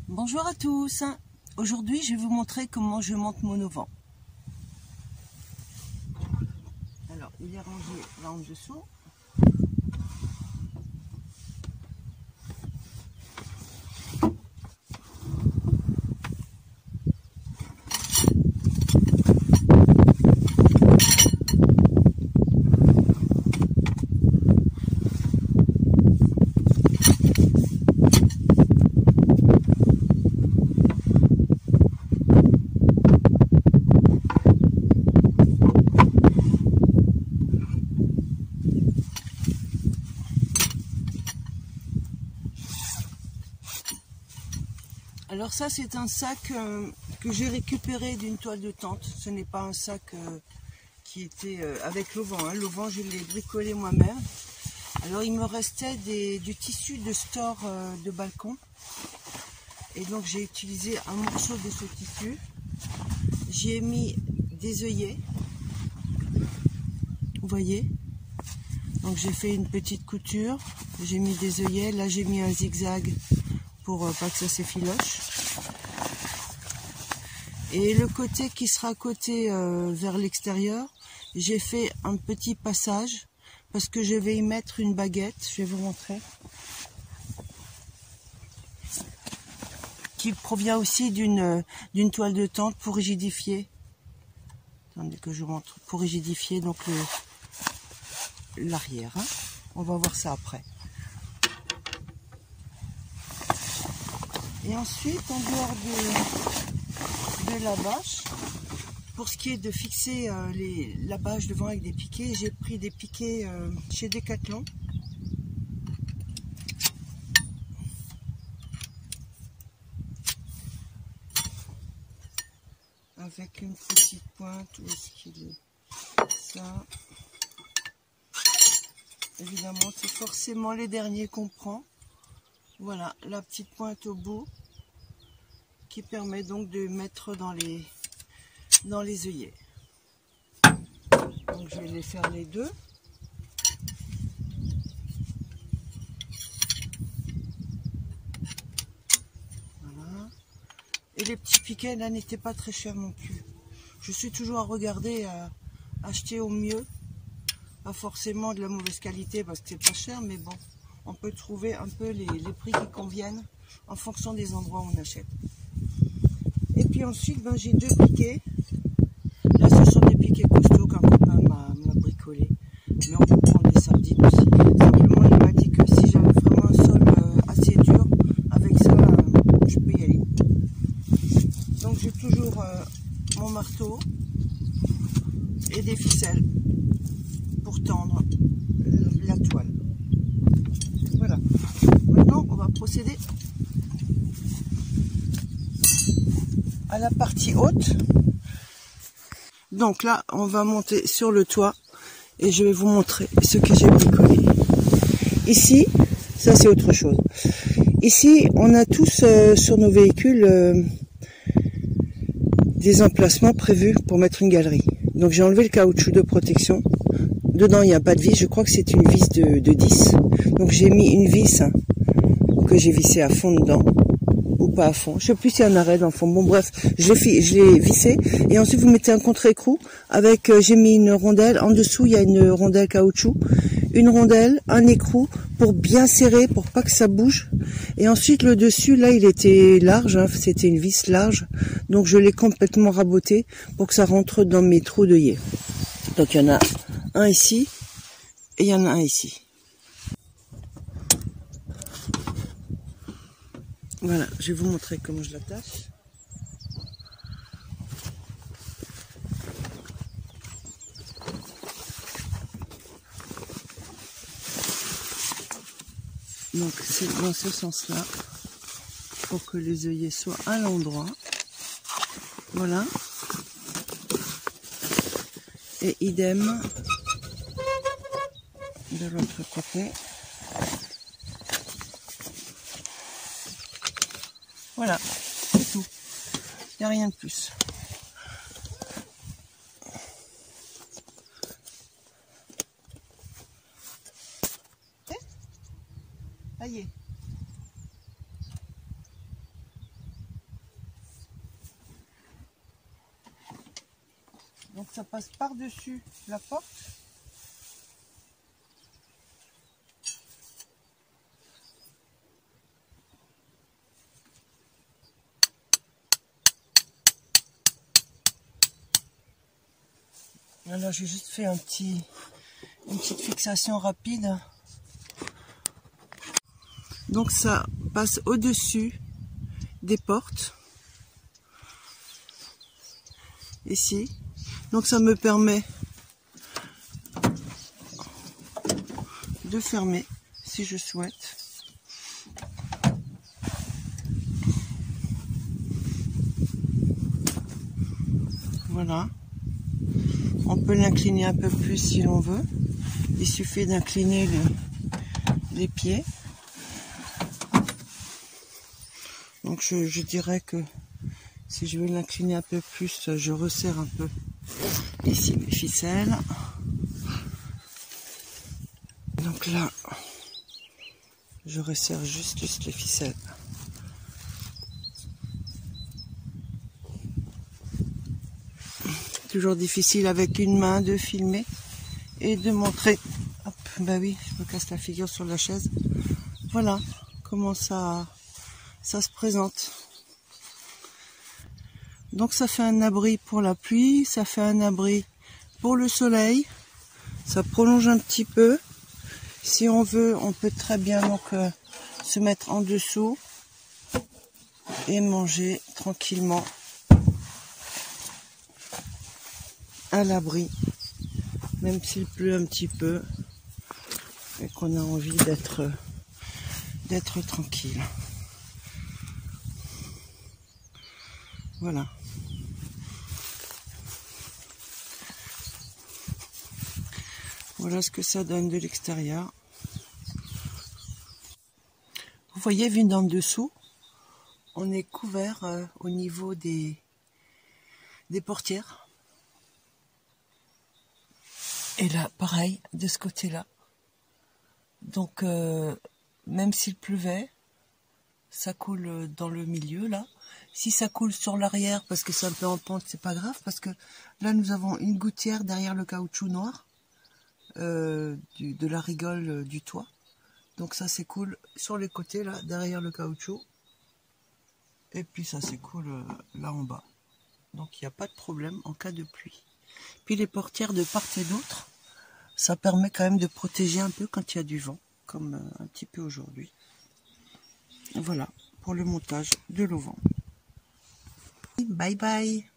Bonjour à tous. Aujourd'hui, je vais vous montrer comment je monte mon auvent. Alors, il est rangé là en dessous. Alors ça, c'est un sac que j'ai récupéré d'une toile de tente. Ce n'est pas un sac qui était avec l'auvent. L'auvent, je l'ai bricolé moi-même. Alors, il me restait du tissu de store de balcon. Et donc, j'ai utilisé un morceau de ce tissu. J'y ai mis des œillets. Vous voyez? Donc, j'ai fait une petite couture. J'ai mis des œillets. Là, j'ai mis un zigzag pour pas que ça s'effiloche. Et le côté qui sera côté vers l'extérieur, j'ai fait un petit passage parce que je vais y mettre une baguette, je vais vous montrer, qui provient aussi d'une toile de tente pour rigidifier. Attendez que je vous montre, pour rigidifier donc l'arrière. On va voir ça après. Et ensuite, en dehors de la bâche, pour ce qui est de fixer la bâche devant avec des piquets, j'ai pris des piquets chez Decathlon. Avec une petite pointe, où est-ce qu'il est? Ça. Évidemment, c'est forcément les derniers qu'on prend. Voilà, la petite pointe au bout qui permet donc de mettre dans les œillets. Donc je vais les faire les deux. Voilà. Et les petits piquets là n'étaient pas très chers non plus. Je suis toujours à regarder à acheter au mieux. Pas forcément de la mauvaise qualité parce que c'est pas cher, mais bon, on peut trouver un peu les prix qui conviennent en fonction des endroits où on achète. Et puis ensuite, j'ai deux piquets. Là, ce sont des piquets costauds qu'un copain m'a bricolé. Mais on peut prendre des sardines aussi. Simplement, il m'a dit que si j'avais vraiment un sol assez dur, avec ça, je peux y aller. Donc, j'ai toujours mon marteau et des ficelles pour tendre la toile. Voilà. Maintenant, on va procéder à la partie haute. Donc là, on va monter sur le toit et je vais vous montrer ce que j'ai bricolé. Ici, ça c'est autre chose. Ici, on a tous sur nos véhicules des emplacements prévus pour mettre une galerie. Donc j'ai enlevé le caoutchouc de protection. Dedans, il n'y a pas de vis. Je crois que c'est une vis de 10. Donc j'ai mis une vis que j'ai vissée à fond dedans. Ou pas à fond, je sais plus s'il y a un arrêt dans le fond. Bon bref, je l'ai vissé et ensuite vous mettez un contre-écrou avec, j'ai mis une rondelle, en dessous il y a une rondelle caoutchouc, une rondelle, un écrou pour bien serrer, pour pas que ça bouge. Et ensuite le dessus là il était large, c'était une vis large, donc je l'ai complètement raboté pour que ça rentre dans mes trous d'œillet. Donc il y en a un ici et il y en a un ici. Voilà, je vais vous montrer comment je l'attache. Donc c'est dans ce sens-là, pour que les œillets soient à l'endroit. Voilà. Et idem de l'autre côté. Voilà, c'est tout. Il n'y a rien de plus. Ça y est. Donc ça passe par-dessus la porte. Alors j'ai juste fait une petite fixation rapide. Donc ça passe au-dessus des portes. Ici. Donc ça me permet de fermer si je souhaite. Voilà. On peut l'incliner un peu plus si l'on veut. Il suffit d'incliner les pieds. Donc je dirais que si je veux l'incliner un peu plus, je resserre un peu ici mes ficelles. Donc là, je resserre juste les ficelles. Toujours difficile avec une main de filmer et de montrer. Hop, bah oui, je me casse la figure sur la chaise. Voilà comment ça se présente. Donc ça fait un abri pour la pluie, ça fait un abri pour le soleil. Ça prolonge un petit peu. Si on veut, on peut très bien donc se mettre en dessous et manger tranquillement à l'abri, même s'il pleut un petit peu et qu'on a envie d'être tranquille. Voilà. Voilà ce que ça donne de l'extérieur. Vous voyez, vu d'en dessous, on est couvert au niveau des portières. Et là, pareil, de ce côté-là. Donc, même s'il pleuvait, ça coule dans le milieu, là. Si ça coule sur l'arrière, parce que c'est un peu en pente, c'est pas grave, parce que là, nous avons une gouttière derrière le caoutchouc noir, de la rigole du toit. Donc ça s'écoule sur les côtés, là, derrière le caoutchouc. Et puis ça s'écoule là en bas. Donc il n'y a pas de problème en cas de pluie. Puis les portières de part et d'autre, ça permet quand même de protéger un peu quand il y a du vent, comme un petit peu aujourd'hui. Voilà, pour le montage de l'auvent. Bye bye.